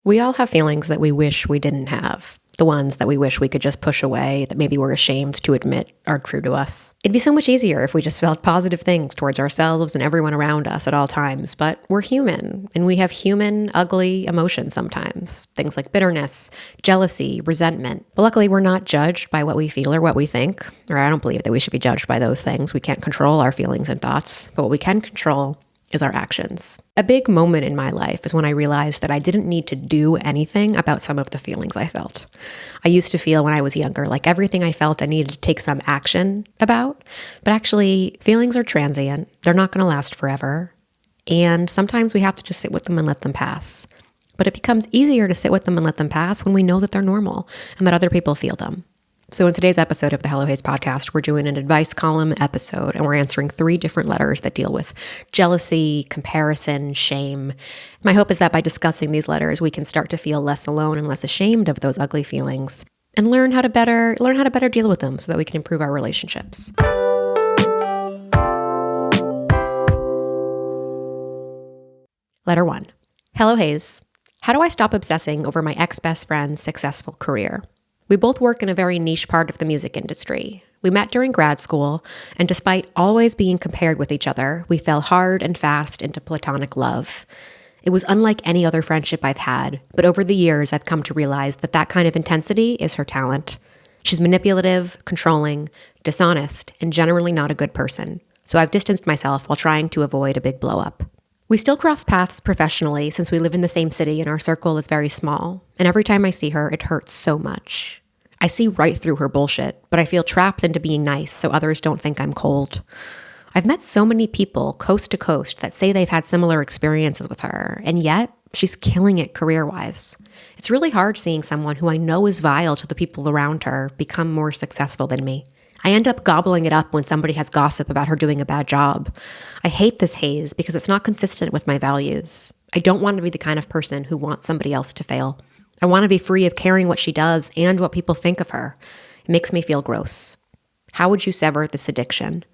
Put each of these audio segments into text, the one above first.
We all have feelings that we wish we didn't have. The ones that we wish we could just push away, that maybe we're ashamed to admit are true to us. It'd be so much easier if we just felt positive things towards ourselves and everyone around us at all times, but we're human, and we have human, ugly emotions sometimes. Things like bitterness, jealousy, resentment. But luckily, we're not judged by what we feel or what we think, or I don't believe that we should be judged by those things. We can't control our feelings and thoughts, but what we can control is our actions. A big moment in my life is when I realized that I didn't need to do anything about some of the feelings I felt. I used to feel when I was younger like everything I felt I needed to take some action about, but actually feelings are transient. They're not going to last forever. And sometimes we have to just sit with them and let them pass. But it becomes easier to sit with them and let them pass when we know that they're normal and that other people feel them. So in today's episode of the Hello Haze podcast, we're doing an advice column episode, and we're answering 3 different letters that deal with jealousy, comparison, shame. My hope is that by discussing these letters, we can start to feel less alone and less ashamed of those ugly feelings and learn how to better deal with them so that we can improve our relationships. Letter 1. Hello Haze. How do I stop obsessing over my ex-best friend's successful career? We both work in a very niche part of the music industry. We met during grad school, and despite always being compared with each other, we fell hard and fast into platonic love. It was unlike any other friendship I've had, but over the years I've come to realize that that kind of intensity is her talent. She's manipulative, controlling, dishonest, and generally not a good person. So I've distanced myself while trying to avoid a big blow-up. We still cross paths professionally since we live in the same city and our circle is very small, and every time I see her, it hurts so much. I see right through her bullshit, but I feel trapped into being nice so others don't think I'm cold. I've met so many people coast to coast that say they've had similar experiences with her, and yet she's killing it career-wise. It's really hard seeing someone who I know is vile to the people around her become more successful than me. I end up gobbling it up when somebody has gossip about her doing a bad job. I hate this haze because it's not consistent with my values. I don't want to be the kind of person who wants somebody else to fail. I want to be free of caring what she does and what people think of her. It makes me feel gross. How would you sever this addiction?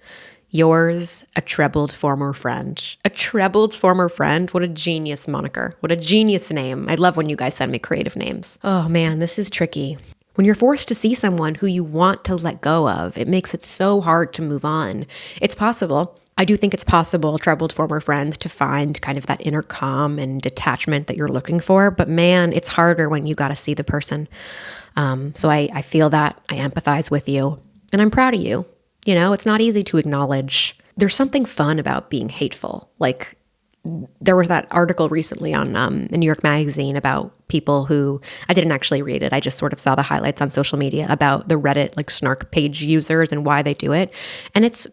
Yours, a trebled former friend. A trebled former friend? What a genius moniker. What a genius name. I love when you guys send me creative names. Oh man, this is tricky. When you're forced to see someone who you want to let go of, it makes it so hard to move on. It's possible. I do think it's possible, troubled former friends, to find kind of that inner calm and detachment that you're looking for. But man, it's harder when you got to see the person. So I feel that. I empathize with you. And I'm proud of you. You know, it's not easy to acknowledge. There's something fun about being hateful. Like, there was that article recently on the New York Magazine about people who, I didn't actually read it. I just sort of saw the highlights on social media about the Reddit, like, snark page users and why they do it. And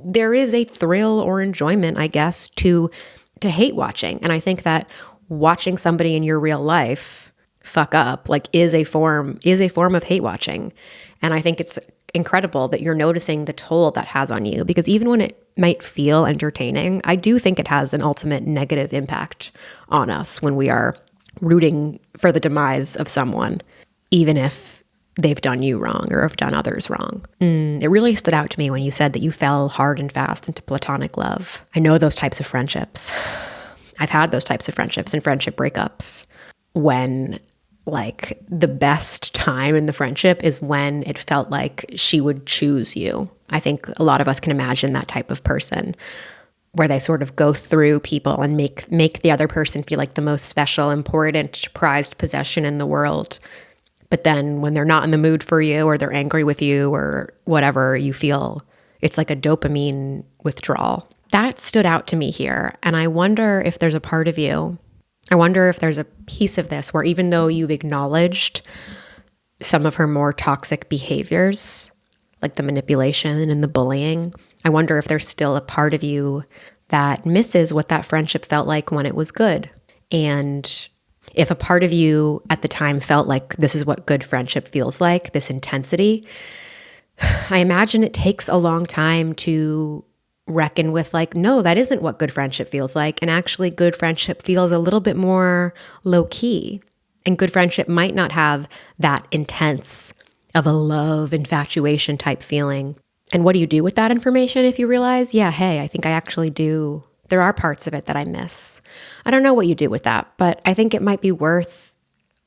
there is a thrill or enjoyment, I guess, to hate watching. And I think that watching somebody in your real life fuck up, like, is a form of hate watching. And I think it's incredible that you're noticing the toll that has on you, because even when it might feel entertaining, I do think it has an ultimate negative impact on us when we are rooting for the demise of someone, even if they've done you wrong or have done others wrong. It really stood out to me when you said that you fell hard and fast into platonic love. I know those types of friendships. I've had those types of friendships and friendship breakups when, like, the best time in the friendship is when it felt like she would choose you. I think a lot of us can imagine that type of person where they sort of go through people and make the other person feel like the most special, important, prized possession in the world. But then when they're not in the mood for you, or they're angry with you, or whatever, you feel it's like a dopamine withdrawal. That stood out to me here. And I wonder if there's a part of you, I wonder if there's a piece of this where even though you've acknowledged some of her more toxic behaviors, like the manipulation and the bullying, I wonder if there's still a part of you that misses what that friendship felt like when it was good. And if a part of you at the time felt like this is what good friendship feels like, this intensity, I imagine it takes a long time to reckon with, like, no, that isn't what good friendship feels like. And actually good friendship feels a little bit more low key. And good friendship might not have that intense of a love, infatuation type feeling. And what do you do with that information if you realize, yeah, hey, I think I actually do There are parts of it that I miss. I don't know what you do with that, but I think it might be worth,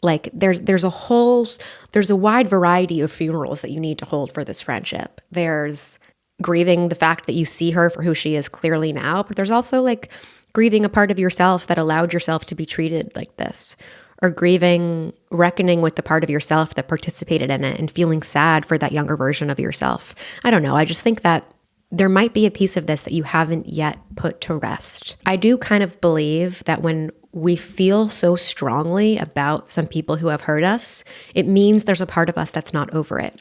like, there's a wide variety of funerals that you need to hold for this friendship. There's grieving the fact that you see her for who she is clearly now, but there's also like grieving a part of yourself that allowed yourself to be treated like this, or reckoning with the part of yourself that participated in it and feeling sad for that younger version of yourself. I don't know. I just think that there might be a piece of this that you haven't yet put to rest. I do kind of believe that when we feel so strongly about some people who have hurt us, it means there's a part of us that's not over it,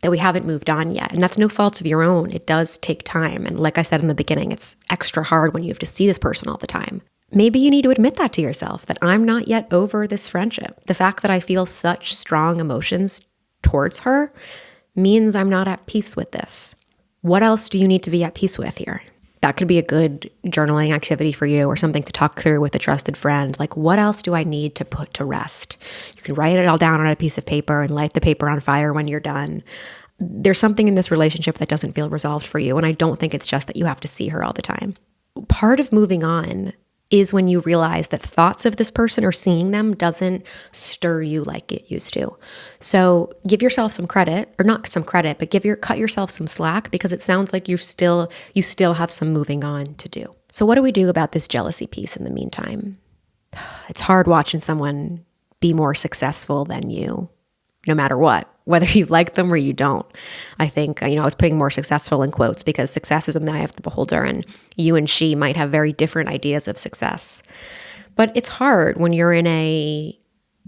that we haven't moved on yet. And that's no fault of your own. It does take time. And like I said in the beginning, it's extra hard when you have to see this person all the time. Maybe you need to admit that to yourself, that I'm not yet over this friendship. The fact that I feel such strong emotions towards her means I'm not at peace with this. What else do you need to be at peace with here? That could be a good journaling activity for you, or something to talk through with a trusted friend. Like, what else do I need to put to rest? You can write it all down on a piece of paper and light the paper on fire when you're done. There's something in this relationship that doesn't feel resolved for you, and I don't think it's just that you have to see her all the time. Part of moving on is when you realize that thoughts of this person or seeing them doesn't stir you like it used to. So give yourself some credit, or not some credit, but cut yourself some slack, because it sounds like you still have some moving on to do. So what do we do about this jealousy piece in the meantime? It's hard watching someone be more successful than you, no matter what, whether you like them or you don't. I think, I was putting more successful in quotes because success is in the eye of the beholder, and you and she might have very different ideas of success. But it's hard when you're in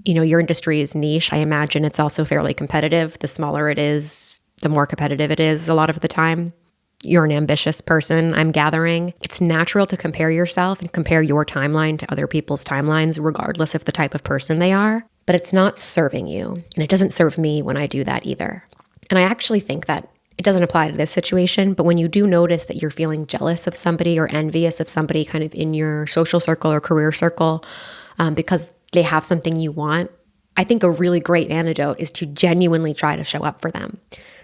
your industry is niche. I imagine it's also fairly competitive. The smaller it is, the more competitive it is a lot of the time. You're an ambitious person, I'm gathering. It's natural to compare yourself and compare your timeline to other people's timelines, regardless of the type of person they are. But it's not serving you, and it doesn't serve me when I do that either. And I actually think that it doesn't apply to this situation, but when you do notice that you're feeling jealous of somebody or envious of somebody kind of in your social circle or career circle because they have something you want, I think a really great antidote is to genuinely try to show up for them.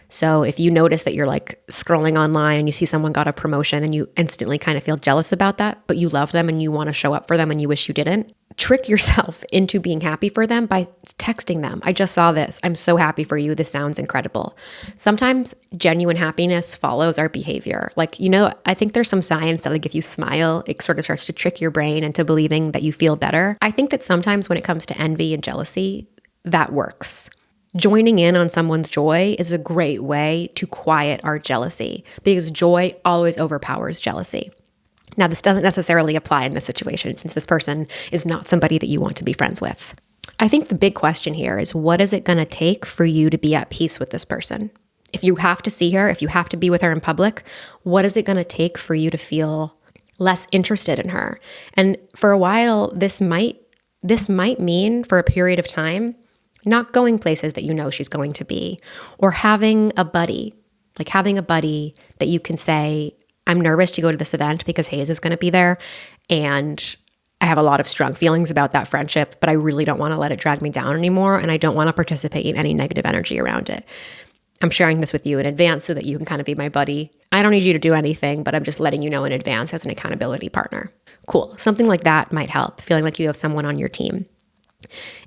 So if you notice that you're like scrolling online and you see someone got a promotion and you instantly kind of feel jealous about that, but you love them and you want to show up for them and you wish you didn't, trick yourself into being happy for them by texting them. I just saw this. I'm so happy for you. This sounds incredible. Sometimes genuine happiness follows our behavior. Like, I think there's some science that like if you smile, it sort of starts to trick your brain into believing that you feel better. I think that sometimes when it comes to envy and jealousy, that works. Joining in on someone's joy is a great way to quiet our jealousy, because joy always overpowers jealousy. Now, this doesn't necessarily apply in this situation, since this person is not somebody that you want to be friends with. I think the big question here is, what is it going to take for you to be at peace with this person? If you have to see her, if you have to be with her in public, what is it going to take for you to feel less interested in her? And for a while, this might mean, for a period of time, not going places that you know she's going to be, or having a buddy that you can say, I'm nervous to go to this event because Hayes is going to be there, and I have a lot of strong feelings about that friendship, but I really don't want to let it drag me down anymore, and I don't want to participate in any negative energy around it. I'm sharing this with you in advance so that you can kind of be my buddy. I don't need you to do anything, but I'm just letting you know in advance as an accountability partner. Cool. Something like that might help, feeling like you have someone on your team.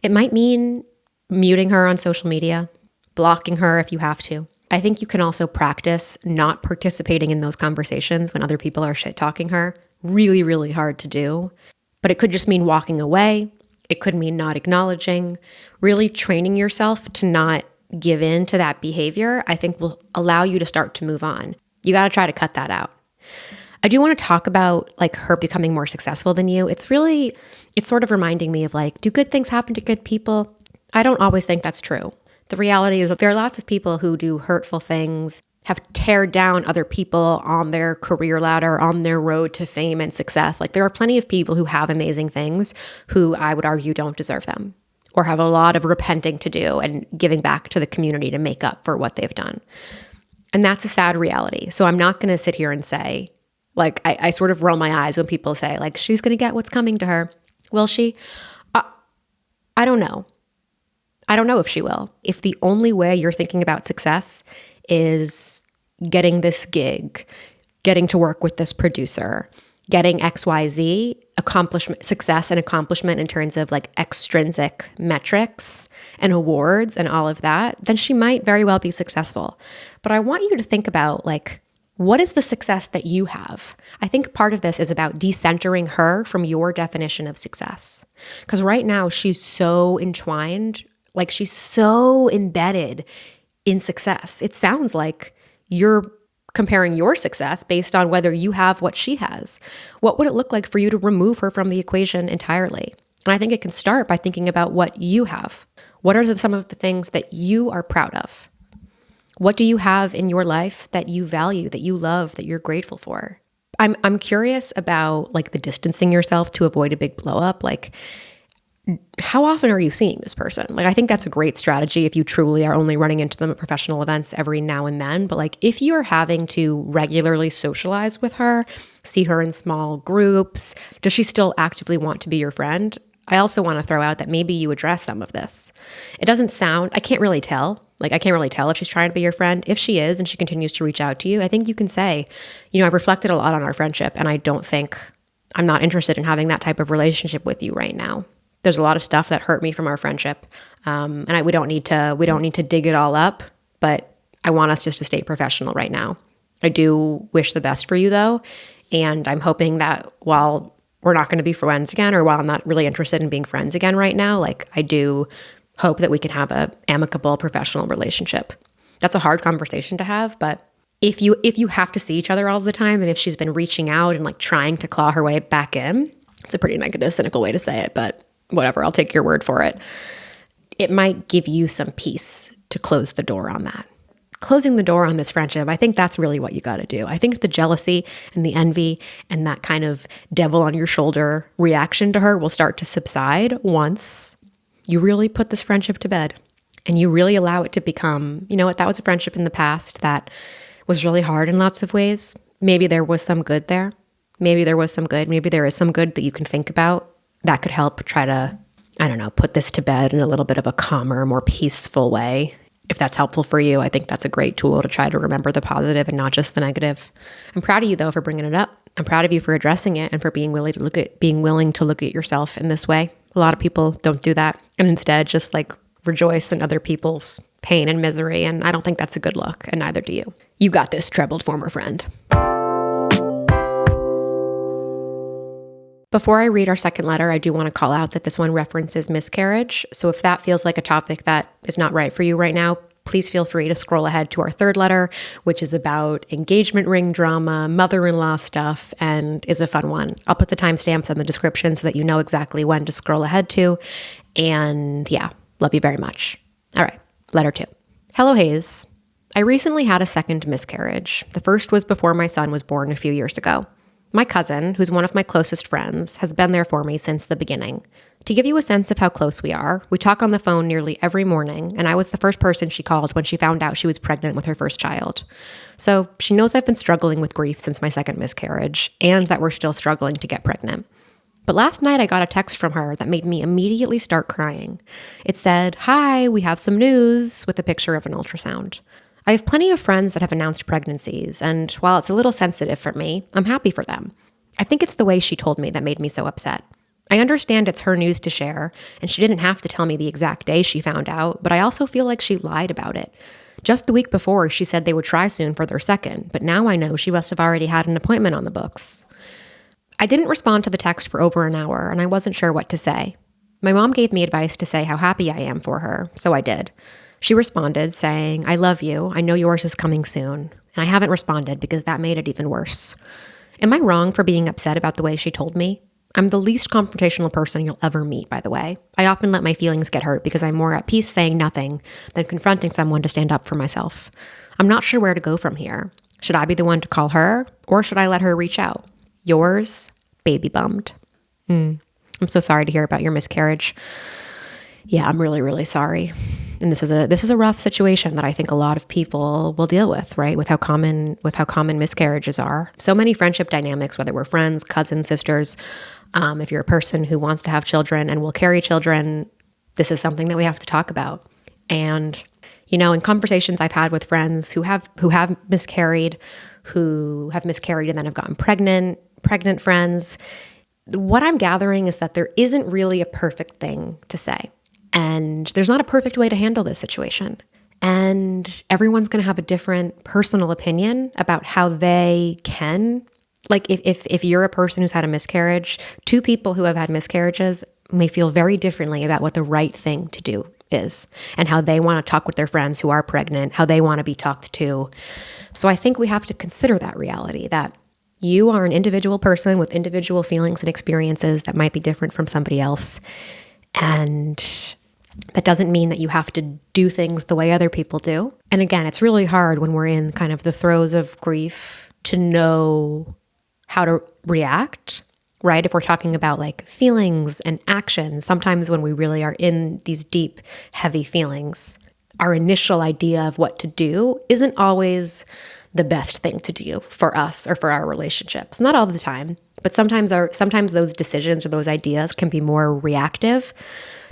It might mean muting her on social media, blocking her if you have to. I think you can also practice not participating in those conversations when other people are shit-talking her. Really, really hard to do. But it could just mean walking away. It could mean not acknowledging. Really training yourself to not give in to that behavior, I think will allow you to start to move on. You got to try to cut that out. I do want to talk about like her becoming more successful than you. It's sort of reminding me of like, do good things happen to good people? I don't always think that's true. The reality is that there are lots of people who do hurtful things, have teared down other people on their career ladder, on their road to fame and success. Like there are plenty of people who have amazing things who I would argue don't deserve them, or have a lot of repenting to do and giving back to the community to make up for what they've done. And that's a sad reality. So I'm not going to sit here and say, like, I sort of roll my eyes when people say, like, she's going to get what's coming to her. Will she? I don't know. I don't know if she will. If the only way you're thinking about success is getting this gig, getting to work with this producer, getting XYZ, accomplishment, success and accomplishment in terms of like extrinsic metrics and awards and all of that, then she might very well be successful. But I want you to think about like, what is the success that you have? I think part of this is about decentering her from your definition of success. Because right now she's so entwined, like she's so embedded in success. It sounds like you're comparing your success based on whether you have what she has. What would it look like for you to remove her from the equation entirely? And I think it can start by thinking about what you have. What are some of the things that you are proud of? What do you have in your life that you value, that you love, that you're grateful for? I'm curious about like the distancing yourself to avoid a big blow up. Like, how often are you seeing this person? Like, I think that's a great strategy if you truly are only running into them at professional events every now and then. But like, if you're having to regularly socialize with her, see her in small groups, does she still actively want to be your friend? I also want to throw out that maybe you address some of this. It doesn't sound, I can't really tell. Like, I can't really tell if she's trying to be your friend. If she is and she continues to reach out to you, I think you can say, I've reflected a lot on our friendship and I'm not interested in having that type of relationship with you right now. There's a lot of stuff that hurt me from our friendship. We don't need to dig it all up, but I want us just to stay professional right now. I do wish the best for you though. And I'm hoping that while we're not going to be friends again, or while I'm not really interested in being friends again right now, like I do hope that we can have a amicable professional relationship. That's a hard conversation to have, but if you have to see each other all the time, and if she's been reaching out and like trying to claw her way back in, it's a pretty negative, cynical way to say it, but whatever, I'll take your word for it. It might give you some peace to close the door on that. Closing the door on this friendship, I think that's really what you got to do. I think the jealousy and the envy and that kind of devil on your shoulder reaction to her will start to subside once you really put this friendship to bed and you really allow it to become, that was a friendship in the past that was really hard in lots of ways. Maybe there was some good there. Maybe there was some good. Maybe there is some good that you can think about that could help try to, put this to bed in a little bit of a calmer, more peaceful way. If that's helpful for you, I think that's a great tool to try to remember the positive and not just the negative. I'm proud of you though for bringing it up. I'm proud of you for addressing it and for being willing to look at yourself in this way. A lot of people don't do that and instead just like rejoice in other people's pain and misery. And I don't think that's a good look, and neither do you. You got this, troubled former friend. Before I read our second letter, I do want to call out that this one references miscarriage. So if that feels like a topic that is not right for you right now, please feel free to scroll ahead to our third letter, which is about engagement ring drama, mother-in-law stuff, and is a fun one. I'll put the timestamps in the description so that you know exactly when to scroll ahead to. And yeah, love you very much. All right, letter 2. Hello, Hayes. I recently had a second miscarriage. The first was before my son was born a few years ago. My cousin, who's one of my closest friends, has been there for me since the beginning. To give you a sense of how close we are, we talk on the phone nearly every morning, and I was the first person she called when she found out she was pregnant with her first child. So she knows I've been struggling with grief since my second miscarriage, and that we're still struggling to get pregnant. But last night I got a text from her that made me immediately start crying. It said, "Hi, we have some news," with a picture of an ultrasound. I have plenty of friends that have announced pregnancies, and while it's a little sensitive for me, I'm happy for them. I think it's the way she told me that made me so upset. I understand it's her news to share, and she didn't have to tell me the exact day she found out, but I also feel like she lied about it. Just the week before, she said they would try soon for their second, but now I know she must have already had an appointment on the books. I didn't respond to the text for over an hour, and I wasn't sure what to say. My mom gave me advice to say how happy I am for her, so I did. She responded saying, "I love you. I know yours is coming soon." And I haven't responded because that made it even worse. Am I wrong for being upset about the way she told me? I'm the least confrontational person you'll ever meet, by the way. I often let my feelings get hurt because I'm more at peace saying nothing than confronting someone to stand up for myself. I'm not sure where to go from here. Should I be the one to call her, or should I let her reach out? Yours, Baby Bummed. I'm so sorry to hear about your miscarriage. Yeah, I'm really, really sorry. And this is a rough situation that I think a lot of people will deal with, right? With how common miscarriages are. So many friendship dynamics, whether we're friends, cousins, sisters, if you're a person who wants to have children and will carry children, this is something that we have to talk about. And, in conversations I've had with friends who have miscarried and then have gotten pregnant, pregnant friends, what I'm gathering is that there isn't really a perfect thing to say. And there's not a perfect way to handle this situation. And everyone's going to have a different personal opinion about how they can. Like if you're a person who's had a miscarriage, two people who have had miscarriages may feel very differently about what the right thing to do is and how they want to talk with their friends who are pregnant, how they want to be talked to. So I think we have to consider that reality, that you are an individual person with individual feelings and experiences that might be different from somebody else. And that doesn't mean that you have to do things the way other people do. And again, it's really hard when we're in kind of the throes of grief to know how to react, right? If we're talking about like feelings and actions, sometimes when we really are in these deep, heavy feelings, our initial idea of what to do isn't always the best thing to do for us or for our relationships. Not all the time, but sometimes those decisions or those ideas can be more reactive.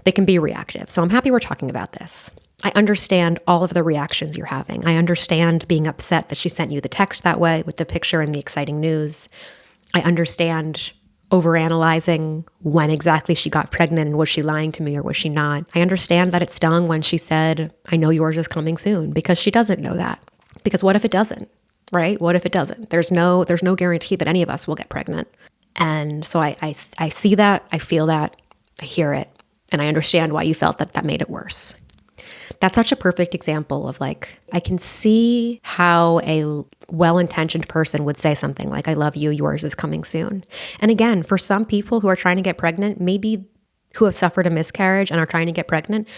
They can be reactive. So I'm happy we're talking about this. I understand all of the reactions you're having. I understand being upset that she sent you the text that way with the picture and the exciting news. I understand overanalyzing when exactly she got pregnant and was she lying to me or was she not. I understand that it stung when she said, I know yours is coming soon, because she doesn't know that. Because what if it doesn't, right? What if it doesn't? There's no guarantee that any of us will get pregnant. And so I see that, I feel that, I hear it, and I understand why you felt that made it worse. That's such a perfect example of like, I can see how a well-intentioned person would say something like, I love you, yours is coming soon. And again, for some people who are trying to get pregnant, maybe who have suffered a miscarriage and are trying to get pregnant,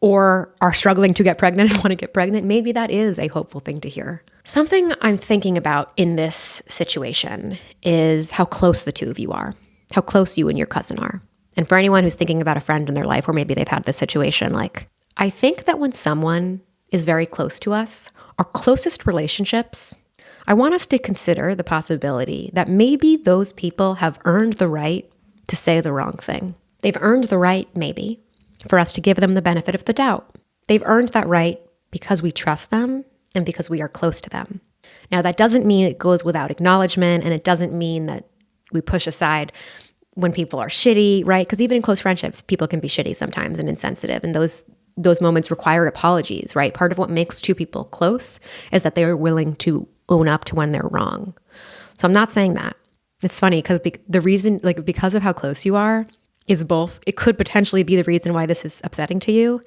or are struggling to get pregnant and want to get pregnant, maybe that is a hopeful thing to hear. Something I'm thinking about in this situation is how close the two of you are, how close you and your cousin are. And for anyone who's thinking about a friend in their life where maybe they've had this situation, like, I think that when someone is very close to us, our closest relationships, I want us to consider the possibility that maybe those people have earned the right to say the wrong thing. They've earned the right, maybe, for us to give them the benefit of the doubt. They've earned that right because we trust them and because we are close to them. Now, that doesn't mean it goes without acknowledgement, and it doesn't mean that we push aside when people are shitty, right? Because even in close friendships, people can be shitty sometimes and insensitive, and those moments require apologies, right? Part of what makes two people close is that they are willing to own up to when they're wrong. So I'm not saying that. It's funny because the reason, like, because of how close you are, is both, it could potentially be the reason why this is upsetting to you,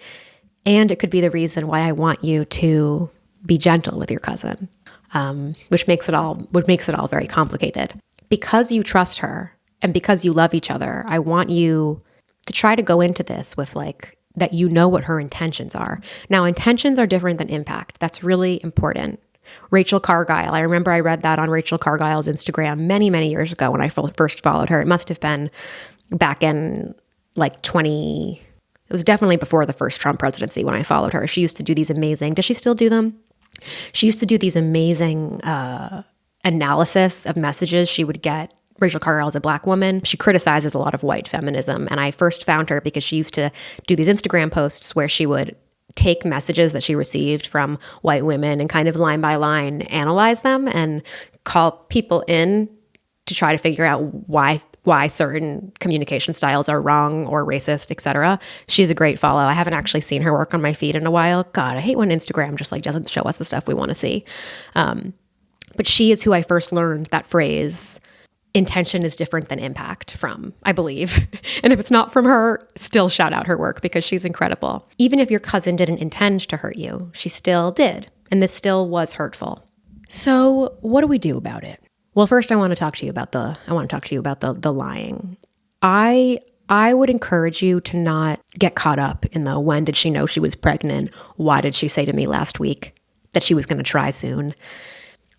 and it could be the reason why I want you to be gentle with your cousin, which makes it all very complicated. Because you trust her and because you love each other, I want you to try to go into this with like, that you know what her intentions are. Now, intentions are different than impact. That's really important. Rachel Cargile, I remember I read that on Rachel Cargile's Instagram many, many years ago when I first followed her. It must have been back in like it was definitely before the first Trump presidency when I followed her. She used to do these amazing, does she still do them? She used to do these amazing analysis of messages she would get. Rachel Cargile is a Black woman. She criticizes a lot of white feminism. And I first found her because she used to do these Instagram posts where she would take messages that she received from white women and kind of line by line analyze them and call people in to try to figure out why certain communication styles are wrong or racist, etc. She's a great follow. I haven't actually seen her work on my feed in a while. God, I hate when Instagram just like doesn't show us the stuff we want to see. But she is who I first learned that phrase, intention is different than impact, from, I believe. And if it's not from her, still shout out her work because she's incredible. Even if your cousin didn't intend to hurt you, she still did. And this still was hurtful. So what do we do about it? Well, first I want to talk to you about the lying. I would encourage you to not get caught up in the when did she know she was pregnant? Why did she say to me last week that she was going to try soon?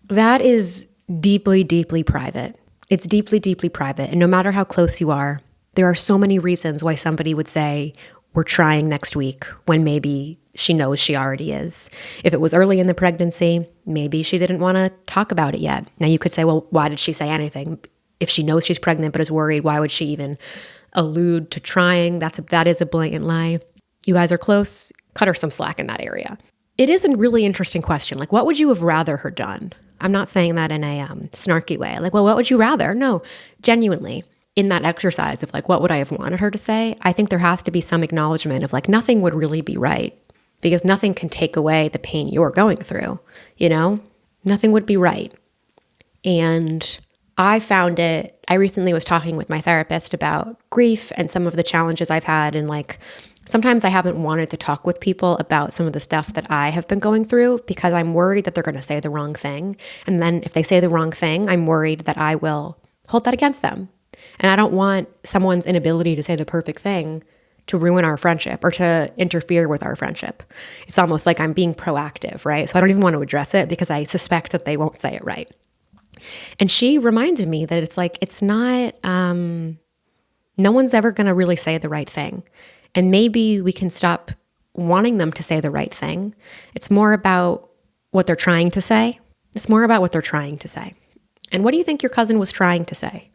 That is deeply, deeply private. It's deeply, deeply private. And no matter how close you are, there are so many reasons why somebody would say, we're trying next week, when maybe she knows she already is. If it was early in the pregnancy, maybe she didn't want to talk about it yet. Now you could say, well, why did she say anything? If she knows she's pregnant but is worried, why would she even allude to trying? That is a blatant lie. You guys are close. Cut her some slack in that area. It is a really interesting question. Like, what would you have rather her done? I'm not saying that in a snarky way. Like, well, what would you rather? No, genuinely. In that exercise of like, what would I have wanted her to say? I think there has to be some acknowledgement of like, nothing would really be right because nothing can take away the pain you're going through, you know? Nothing would be right. And I recently was talking with my therapist about grief and some of the challenges I've had. And like, sometimes I haven't wanted to talk with people about some of the stuff that I have been going through because I'm worried that they're going to say the wrong thing. And then if they say the wrong thing, I'm worried that I will hold that against them. And I don't want someone's inability to say the perfect thing to ruin our friendship or to interfere with our friendship. It's almost like I'm being proactive, right? So I don't even want to address it because I suspect that they won't say it right. And she reminded me that it's like, it's not, no one's ever going to really say the right thing. And maybe we can stop wanting them to say the right thing. It's more about what they're trying to say. It's more about what they're trying to say. And what do you think your cousin was trying to say?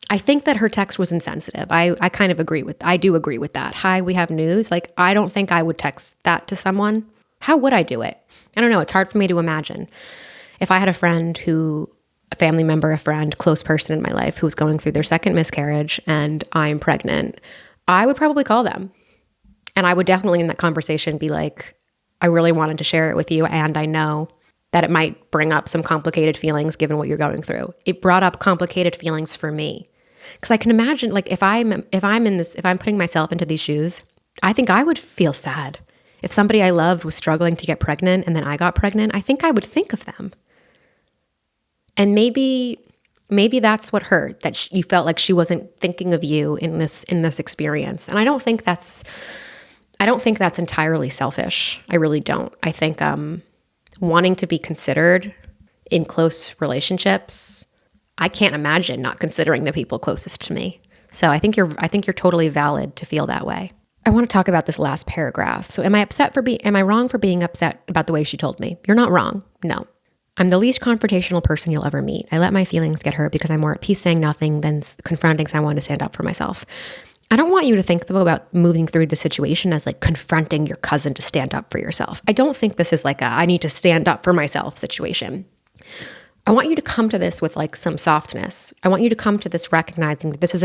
I think that her text was insensitive. I do agree with that. Hi, we have news. Like, I don't think I would text that to someone. How would I do it? I don't know. It's hard for me to imagine. If I had a family member, a friend, close person in my life who was going through their second miscarriage and I'm pregnant, I would probably call them. And I would definitely in that conversation be like, I really wanted to share it with you. And I know that it might bring up some complicated feelings given what you're going through. It brought up complicated feelings for me. Because I can imagine, like, if I'm putting myself into these shoes, I think I would feel sad. If somebody I loved was struggling to get pregnant and then I got pregnant, I think I would think of them. And maybe that's what hurt, that you felt like she wasn't thinking of you in this experience. And I don't think that's entirely selfish. I really don't. I think wanting to be considered in close relationships, I can't imagine not considering the people closest to me. So I think you're totally valid to feel that way. I want to talk about this last paragraph. So am I wrong for being upset about the way she told me? You're not wrong. No. I'm the least confrontational person you'll ever meet. I let my feelings get hurt because I'm more at peace saying nothing than confronting someone to stand up for myself. I don't want you to think, though, about moving through the situation as like confronting your cousin to stand up for yourself. I don't think this is like I need to stand up for myself situation. I want you to come to this with like some softness. I want you to come to this recognizing that this is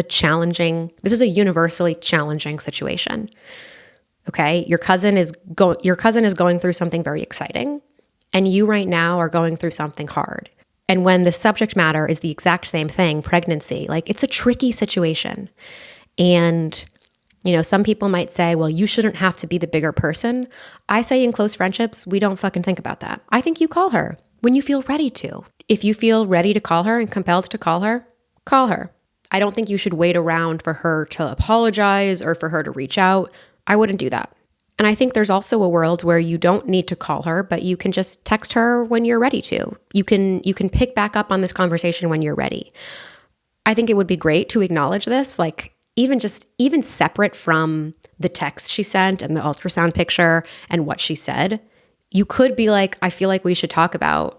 a universally challenging situation. Okay? Your cousin is going through something very exciting, and you right now are going through something hard. And when the subject matter is the exact same thing, pregnancy, like it's a tricky situation. And, you know, some people might say, well, you shouldn't have to be the bigger person. I say in close friendships, we don't fucking think about that. I think you call her when you feel ready to. If you feel ready to call her and compelled to call her, call her. I don't think you should wait around for her to apologize or for her to reach out. I wouldn't do that. And I think there's also a world where you don't need to call her, but you can just text her when you're ready to. You can pick back up on this conversation when you're ready. I think it would be great to acknowledge this, like even separate from the text she sent and the ultrasound picture and what she said. You could be like, I feel like we should talk about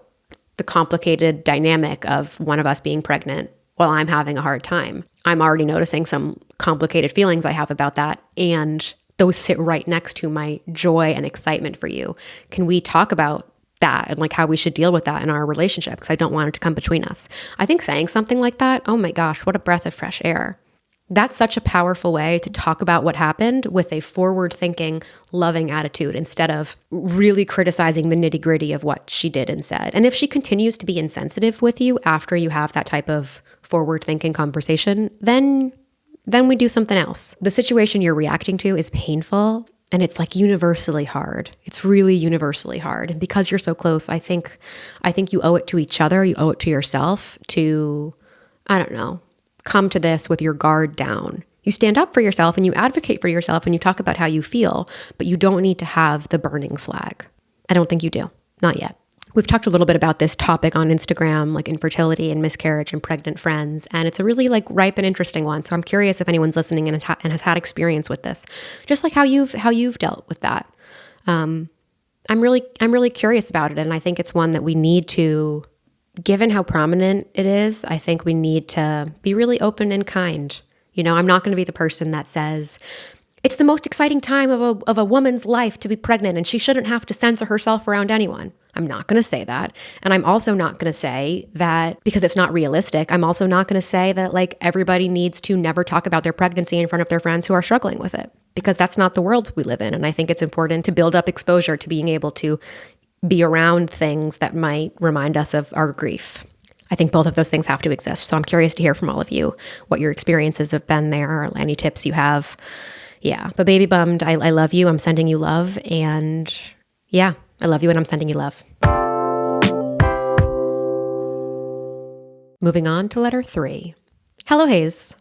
the complicated dynamic of one of us being pregnant while I'm having a hard time. I'm already noticing some complicated feelings I have about that, and those sit right next to my joy and excitement for you. Can we talk about that and like how we should deal with that in our relationship? Because I don't want it to come between us. I think saying something like that, oh my gosh, what a breath of fresh air. That's such a powerful way to talk about what happened with a forward-thinking, loving attitude instead of really criticizing the nitty-gritty of what she did and said. And if she continues to be insensitive with you after you have that type of forward-thinking conversation, then we do something else. The situation you're reacting to is painful, and it's like universally hard. It's really universally hard. And because you're so close, I think you owe it to each other, you owe it to yourself to, I don't know, come to this with your guard down. You stand up for yourself and you advocate for yourself and you talk about how you feel, but you don't need to have the burning flag. I don't think you do. Not yet. We've talked a little bit about this topic on Instagram, like infertility and miscarriage and pregnant friends, and it's a really like ripe and interesting one. So I'm curious if anyone's listening and has had experience with this, just like how you've dealt with that. I'm really curious about it, and I think it's one that we need to. Given how prominent it is, I think we need to be really open and kind. You know, I'm not going to be the person that says, it's the most exciting time of a woman's life to be pregnant and she shouldn't have to censor herself around anyone. I'm not going to say that. And I'm also not going to say that, because it's not realistic, I'm also not going to say that like everybody needs to never talk about their pregnancy in front of their friends who are struggling with it, because that's not the world we live in. And I think it's important to build up exposure to being able to be around things that might remind us of our grief. I think both of those things have to exist. So I'm curious to hear from all of you what your experiences have been there, or any tips you have. Yeah, but baby bummed, I love you. I'm sending you love. And yeah, I love you and I'm sending you love. Moving on to letter 3. Hello, Hayes.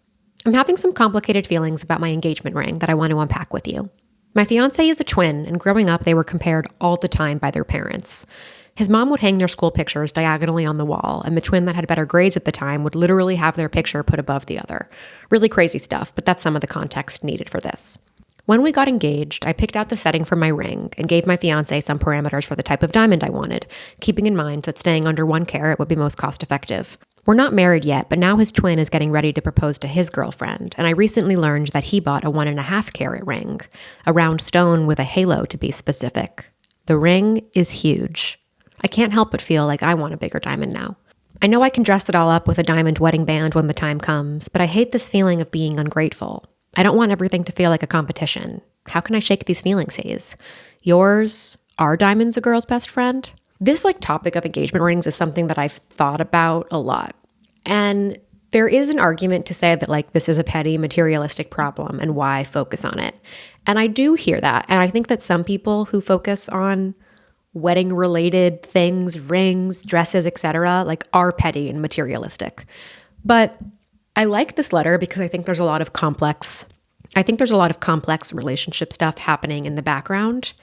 I'm having some complicated feelings about my engagement ring that I want to unpack with you. My fiancé is a twin, and growing up, they were compared all the time by their parents. His mom would hang their school pictures diagonally on the wall, and the twin that had better grades at the time would literally have their picture put above the other. Really crazy stuff, but that's some of the context needed for this. When we got engaged, I picked out the setting for my ring and gave my fiancé some parameters for the type of diamond I wanted, keeping in mind that staying under 1 carat would be most cost-effective. We're not married yet, but now his twin is getting ready to propose to his girlfriend, and I recently learned that he bought a 1.5 carat ring, a round stone with a halo to be specific. The ring is huge. I can't help but feel like I want a bigger diamond now. I know I can dress it all up with a diamond wedding band when the time comes, but I hate this feeling of being ungrateful. I don't want everything to feel like a competition. How can I shake these feelings, Hayes? Are diamonds a girl's best friend? This topic of engagement rings is something that I've thought about a lot. And there is an argument to say that this is a petty materialistic problem and why focus on it. And I do hear that. And I think that some people who focus on wedding related things, rings, dresses, etc., are petty and materialistic. But I like this letter because I think there's a lot of complex relationship stuff happening in the background.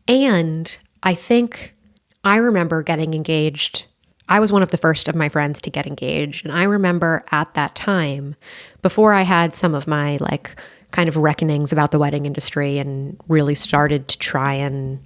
And I remember getting engaged. I was one of the first of my friends to get engaged. And I remember at that time, before I had some of my kind of reckonings about the wedding industry and really started to try and,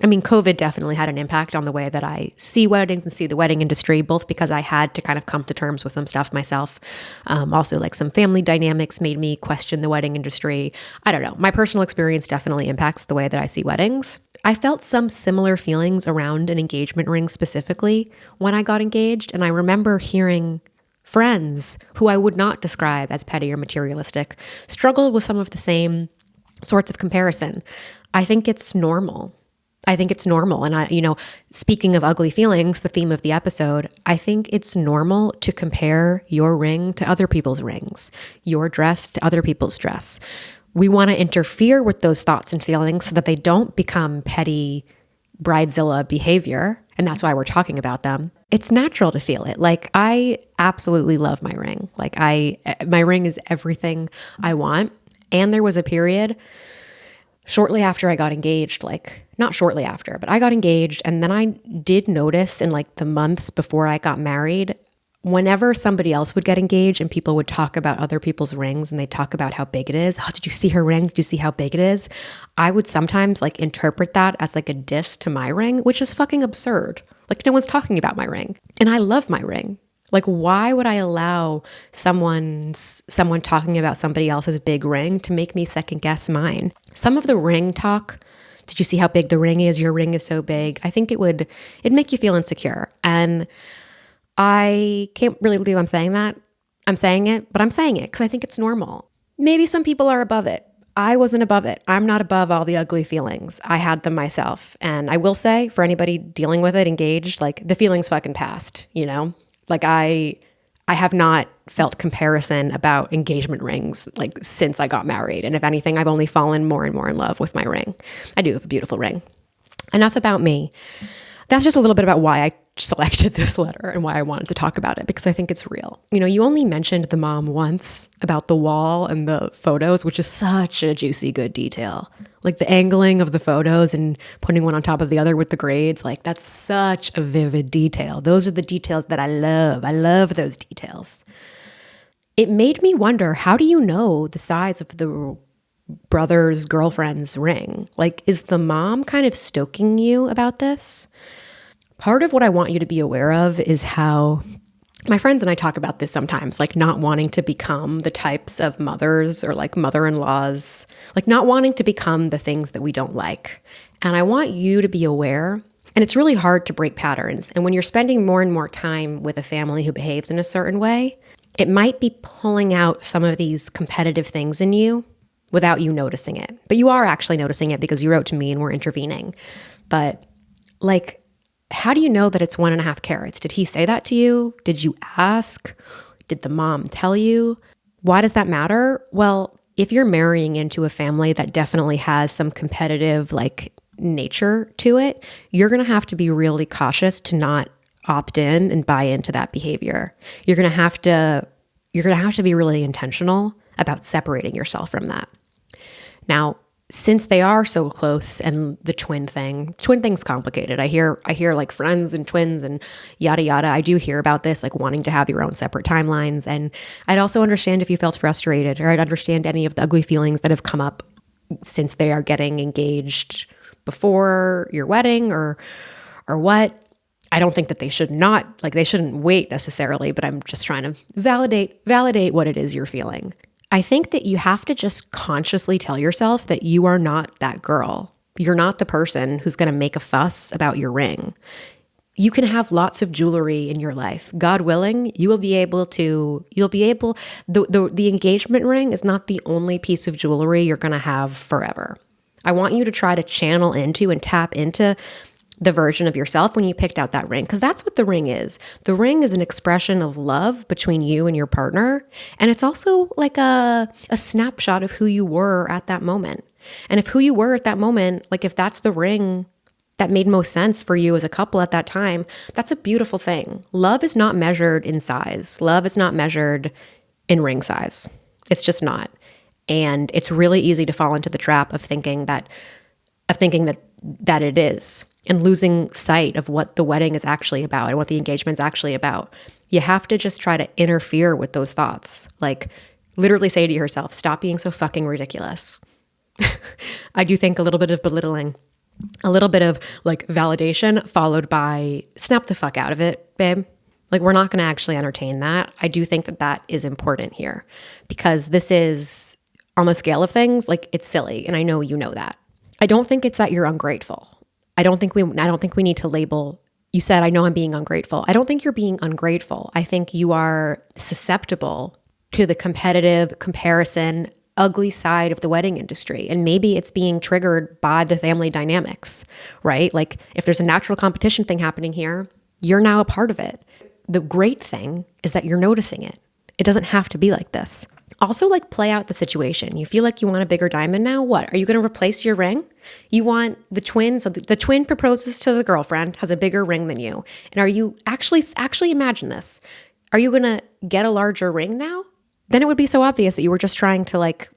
COVID definitely had an impact on the way that I see weddings and see the wedding industry, both because I had to kind of come to terms with some stuff myself. Also, some family dynamics made me question the wedding industry. I don't know. My personal experience definitely impacts the way that I see weddings. I felt some similar feelings around an engagement ring specifically when I got engaged, and I remember hearing friends who I would not describe as petty or materialistic struggle with some of the same sorts of comparison. I think it's normal. And speaking of ugly feelings, the theme of the episode, I think it's normal to compare your ring to other people's rings, your dress to other people's dress. We want to interfere with those thoughts and feelings so that they don't become petty bridezilla behavior. And that's why we're talking about them. It's natural to feel it. I absolutely love my ring. My ring is everything I want. And there was a period shortly after I got engaged, not shortly after, but I got engaged. And then I did notice in the months before I got married, whenever somebody else would get engaged and people would talk about other people's rings and they talk about how big it is. Oh, did you see her ring? Did you see how big it is? I would sometimes interpret that as a diss to my ring, which is fucking absurd. No one's talking about my ring. And I love my ring. Why would I allow someone talking about somebody else's big ring to make me second guess mine? Some of the ring talk, did you see how big the ring is? Your ring is so big. I think it'd make you feel insecure. And I can't really believe I'm saying that. I'm saying it, but I'm saying it because I think it's normal. Maybe some people are above it. I wasn't above it. I'm not above all the ugly feelings. I had them myself. And I will say, for anybody dealing with it, engaged, the feelings fucking passed, I have not felt comparison about engagement rings since I got married. And if anything, I've only fallen more and more in love with my ring. I do have a beautiful ring. Enough about me. That's just a little bit about why I selected this letter and why I wanted to talk about it, because I think it's real. You only mentioned the mom once about the wall and the photos, which is such a juicy, good detail. The angling of the photos and putting one on top of the other with the grades, that's such a vivid detail. Those are the details that I love. I love those details. It made me wonder, how do you know the size of the brother's girlfriend's ring? Is the mom kind of stoking you about this? Part of what I want you to be aware of is how my friends and I talk about this sometimes, not wanting to become the types of mothers or mother-in-laws, not wanting to become the things that we don't like. And I want you to be aware And it's really hard to break patterns. And when you're spending more and more time with a family who behaves in a certain way, it might be pulling out some of these competitive things in you without you noticing it. But you are actually noticing it because you wrote to me and we're intervening. But like, how do you know that it's 1.5 carats? Did he say that to you? Did you ask? Did the mom tell you? Why does that matter? Well, if you're marrying into a family that definitely has some competitive nature to it, you're going to have to be really cautious to not opt in and buy into that behavior. You're going to have to be really intentional about separating yourself from that. Now, since they are so close and the twin thing's complicated. I hear like friends and twins and yada yada. I do hear about this, like wanting to have your own separate timelines. And I'd also understand if you felt frustrated, or I'd understand any of the ugly feelings that have come up since they are getting engaged before your wedding or what. I don't think that they shouldn't wait necessarily, but I'm just trying to validate what it is you're feeling. I think that you have to just consciously tell yourself that you are not that girl. You're not the person who's going to make a fuss about your ring. You can have lots of jewelry in your life. God willing, the engagement ring is not the only piece of jewelry you're going to have forever. I want you to try to channel into and tap into the version of yourself when you picked out that ring, because that's what the ring is. The ring is an expression of love between you and your partner, and it's also like a snapshot of who you were at that moment. And if who you were at that moment, like if that's the ring that made most sense for you as a couple at that time, that's a beautiful thing. Love is not measured in size. Love is not measured in ring size. It's just not. And it's really easy to fall into the trap of thinking that it is, and losing sight of what the wedding is actually about and what the engagement's actually about. You have to just try to interfere with those thoughts. Like literally say to yourself, stop being so fucking ridiculous. I do think a little bit of belittling, a little bit of like validation followed by snap the fuck out of it, babe. Like we're not going to actually entertain that. I do think that is important here, because this is, on the scale of things, like it's silly. And I know you know that. I don't think it's that you're ungrateful. I don't think we need to label, you said, I know I'm being ungrateful. I don't think you're being ungrateful. I think you are susceptible to the competitive comparison, ugly side of the wedding industry. And maybe it's being triggered by the family dynamics, right? Like if there's a natural competition thing happening here, you're now a part of it. The great thing is that you're noticing it. It doesn't have to be like this. Also, like play out the situation. You feel like you want a bigger diamond now? What? Are you going to replace your ring? You want the twin, so the twin proposes to the girlfriend, has a bigger ring than you. And are you actually imagine this. Are you going to get a larger ring now? Then it would be so obvious that you were just trying to like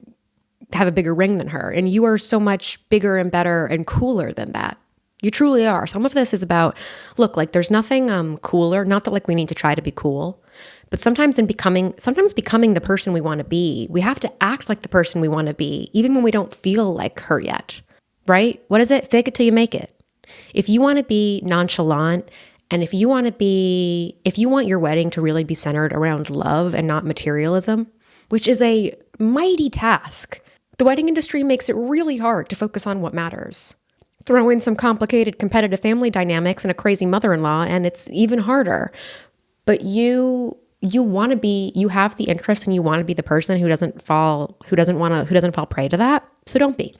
have a bigger ring than her. And you are so much bigger and better and cooler than that. You truly are. Some of this is about, look, like there's nothing cooler, not that like we need to try to be cool, but sometimes becoming the person we want to be, we have to act like the person we want to be, even when we don't feel like her yet, right? What is it? Fake it till you make it. If you want to be nonchalant, and if you want your wedding to really be centered around love and not materialism, which is a mighty task, the wedding industry makes it really hard to focus on what matters. Throw in some complicated competitive family dynamics and a crazy mother-in-law, and it's even harder. But you have the interest, and you want to be the person who doesn't fall prey to that. So don't be.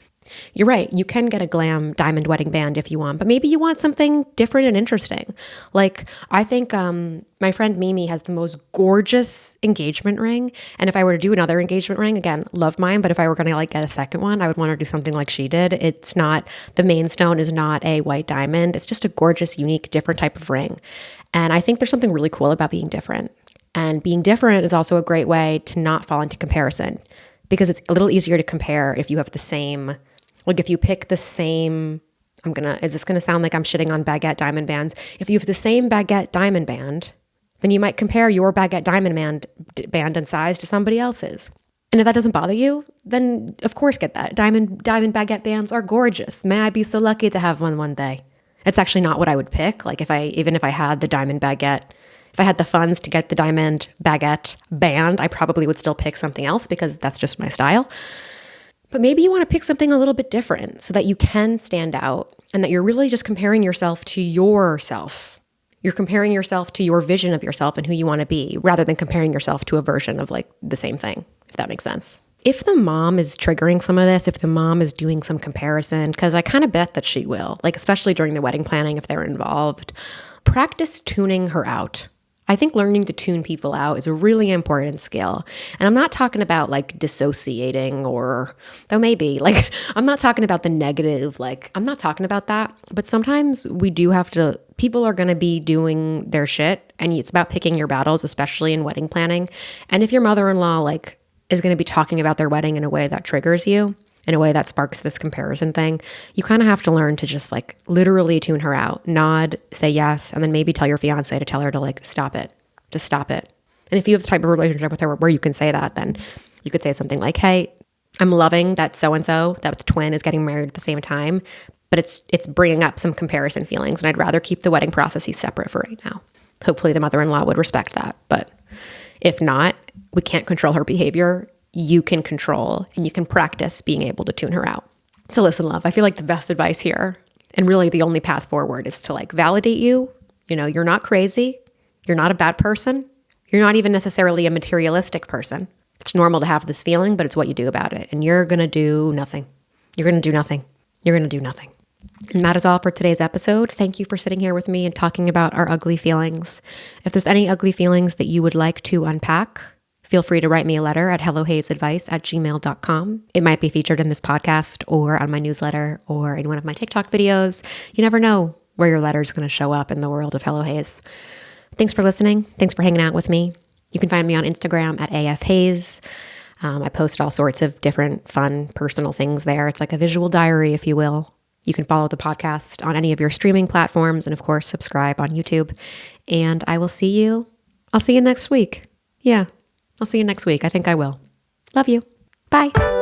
You're right. You can get a glam diamond wedding band if you want, but maybe you want something different and interesting. Like I think my friend Mimi has the most gorgeous engagement ring. And if I were to do another engagement ring, again, love mine, but if I were going to like get a second one, I would want to do something like she did. It's not, the main stone is not a white diamond. It's just a gorgeous, unique, different type of ring. And I think there's something really cool about being different. And being different is also a great way to not fall into comparison, because it's a little easier to compare if you have the same, like if you pick the same, is this going to sound like I'm shitting on baguette diamond bands? If you have the same baguette diamond band, then you might compare your baguette diamond band in size to somebody else's. And if that doesn't bother you, then of course get that. Diamond baguette bands are gorgeous. May I be so lucky to have one day. It's actually not what I would pick. Like even if I had the diamond baguette, if I had the funds to get the diamond baguette band, I probably would still pick something else because that's just my style. But maybe you want to pick something a little bit different so that you can stand out and that you're really just comparing yourself to yourself. You're comparing yourself to your vision of yourself and who you want to be rather than comparing yourself to a version of like the same thing, if that makes sense. If the mom is triggering some of this, if the mom is doing some comparison, because I kind of bet that she will, like especially during the wedding planning, if they're involved, practice tuning her out. I think learning to tune people out is a really important skill. And I'm not talking about like dissociating or, though maybe, like I'm not talking about the negative, like I'm not talking about that. But sometimes we do have to, people are going to be doing their shit and it's about picking your battles, especially in wedding planning. And if your mother-in-law like is going to be talking about their wedding in a way that triggers you, in a way that sparks this comparison thing, you kind of have to learn to just like literally tune her out, nod, say yes, and then maybe tell your fiance to tell her to like stop it, just stop it. And if you have the type of relationship with her where you can say that, then you could say something like, hey, I'm loving that so-and-so, that the twin is getting married at the same time, but it's bringing up some comparison feelings and I'd rather keep the wedding processes separate for right now. Hopefully the mother-in-law would respect that. But if not, we can't control her behavior. You can control and you can practice being able to tune her out. So listen, love, I feel like the best advice here and really the only path forward is to like validate you. You know, you're not crazy. You're not a bad person. You're not even necessarily a materialistic person. It's normal to have this feeling, but it's what you do about it. And you're going to do nothing. You're going to do nothing. You're going to do nothing. And that is all for today's episode. Thank you for sitting here with me and talking about our ugly feelings. If there's any ugly feelings that you would like to unpack, feel free to write me a letter at hellohazeadvice@gmail.com. It might be featured in this podcast or on my newsletter or in one of my TikTok videos. You never know where your letter is going to show up in the world of Hello Haze. Thanks for listening. Thanks for hanging out with me. You can find me on Instagram at afhaze. I post all sorts of different fun personal things there. It's like a visual diary, if you will. You can follow the podcast on any of your streaming platforms and of course subscribe on YouTube. And I'll see you next week. Yeah. I'll see you next week. I think I will. Love you. Bye.